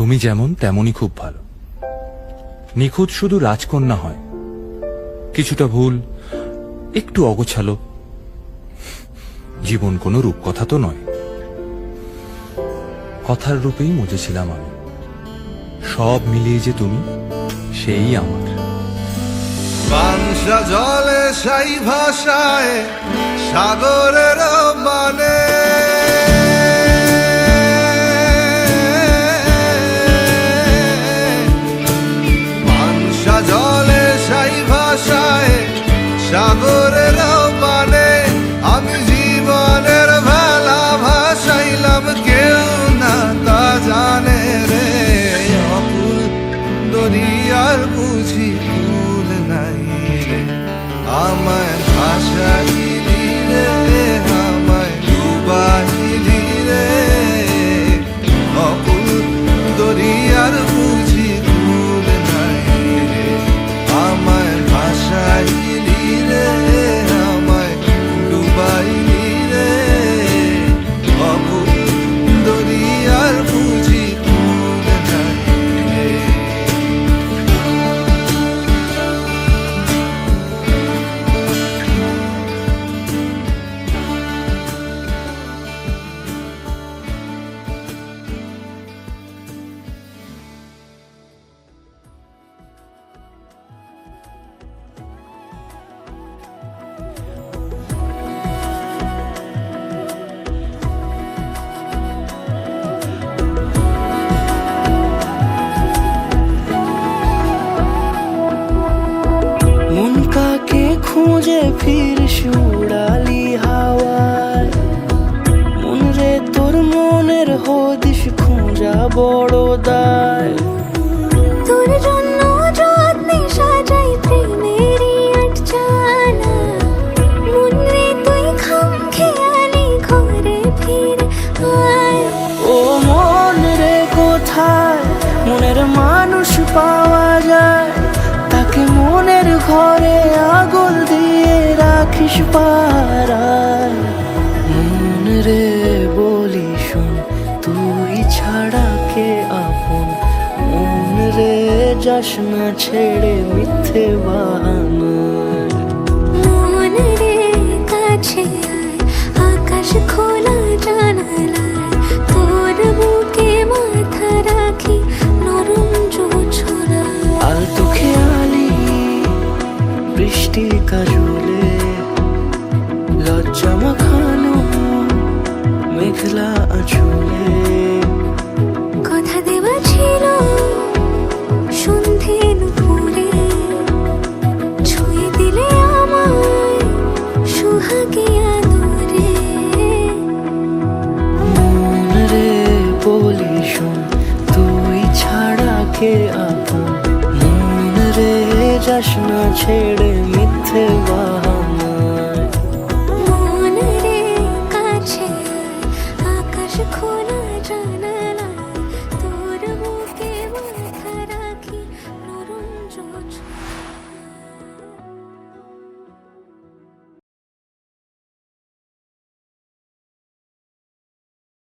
তুমি যেমন তেমনই খুব ভালো। নিখুঁত শুধু রাজকন্যা হয়, কিছুটা ভুল, একটু অগোছালো। জীবন কোনো রূপকথা তো নয়। কথার রূপেই মজেছিলাম আমি। সব মিলিয়ে যে তুমি, সেই আমার। বাংশা জলে সাই ভাষায় সাগরের মানে বাংশা জলে সাই ভাষায় সাগরের মানে আমি জীবনের ভেলা ভাসাইলাম, কেউ না তা জানে রে। অকুল দরিয়ার বুঝি কুল নাই রে, আমায় ভাসাইলি রে, আমায় ডুবাইলি রে। অকুল দরিয়ার বুঝি কুল নাই রে, আমায় ভাসাইলি রে, আমায় ডুবাইলি রে। অকুল দরিয়ার বুঝি কুল নাই রে। মন কাকে খুঁজে ফিরিস উড়ালি হাওয়ায়, মন রে তোর মনের হদিস খোঁজা বড় দায়। তোর জন্য যত্নে সাজাই প্রেমেরই আটচালা, মন রে তুই খাম খেয়ালি ঘরে ফিরে আয়। ও মন রে কোথায় মনের মানুষ পাওয়া যায়, তাকে মনের ঘরে আগুন দিয়ে রাখিস পাড়ায়। মন রে বলি শোন, তুই ছাড়া কে আপন। মন রে যাস না ছেড়ে মিথ্যে বাহানায়। মন রে কাছে আয়, আকাশ খোলা জানালায়, তোর বুকে মাথা রাখি নরম জোছনায়। আলতো খেয়ালি বৃষ্টি কাজলে, লজ্জা মাখানো মেঘলা আঁচলে। কথা দেওয়া ছিল সন্ধে নুপুরে, ছুঁয়ে দিলে আমায় সুহাগে আদরে। মন রে বলি শোন, তুই ছাড়া কে আপন। মন রে যাস না ছেড়ে মিথ্যে বাহানায়।